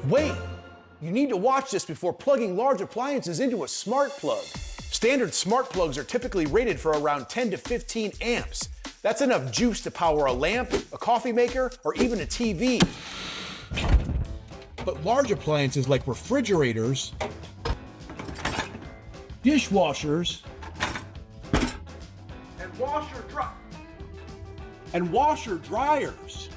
Wait, you need to watch this before plugging large appliances into a smart plug. Standard smart plugs are typically rated for around 10 to 15 amps. That's enough juice to power a lamp, a coffee maker, or even a TV. But large appliances like refrigerators, dishwashers, and washer dryers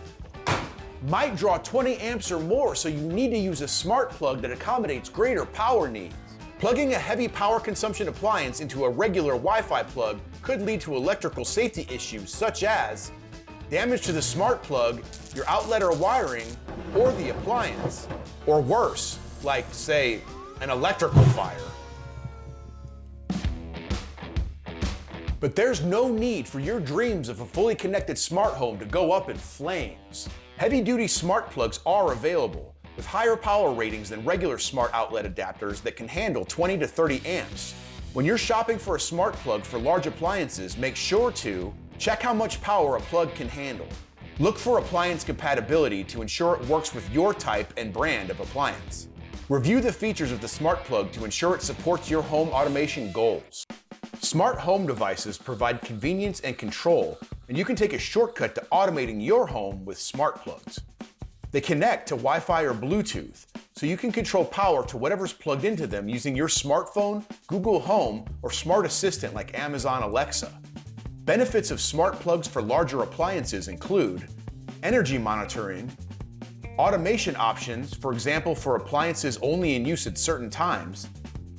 might draw 20 amps or more, so you need to use a smart plug that accommodates greater power needs. Plugging a heavy power consumption appliance into a regular Wi-Fi plug could lead to electrical safety issues such as damage to the smart plug, your outlet or wiring, or the appliance. Or worse, like, say, an electrical fire. But there's no need for your dreams of a fully connected smart home to go up in flames. Heavy-duty smart plugs are available, with higher power ratings than regular smart outlet adapters that can handle 20 to 30 amps. When you're shopping for a smart plug for large appliances, make sure to check how much power a plug can handle. Look for appliance compatibility to ensure it works with your type and brand of appliance. Review the features of the smart plug to ensure it supports your home automation goals. Smart home devices provide convenience and control, and you can take a shortcut to automating your home with smart plugs. They connect to Wi-Fi or Bluetooth, so you can control power to whatever's plugged into them using your smartphone, Google Home, or smart assistant like Amazon Alexa. Benefits of smart plugs for larger appliances include energy monitoring, automation options, for example for appliances only in use at certain times,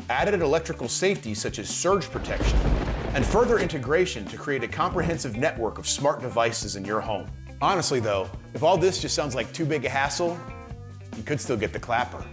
added electrical safety such as surge protection, and further integration to create a comprehensive network of smart devices in your home. Honestly though, if all this just sounds like too big a hassle, you could still get the clapper.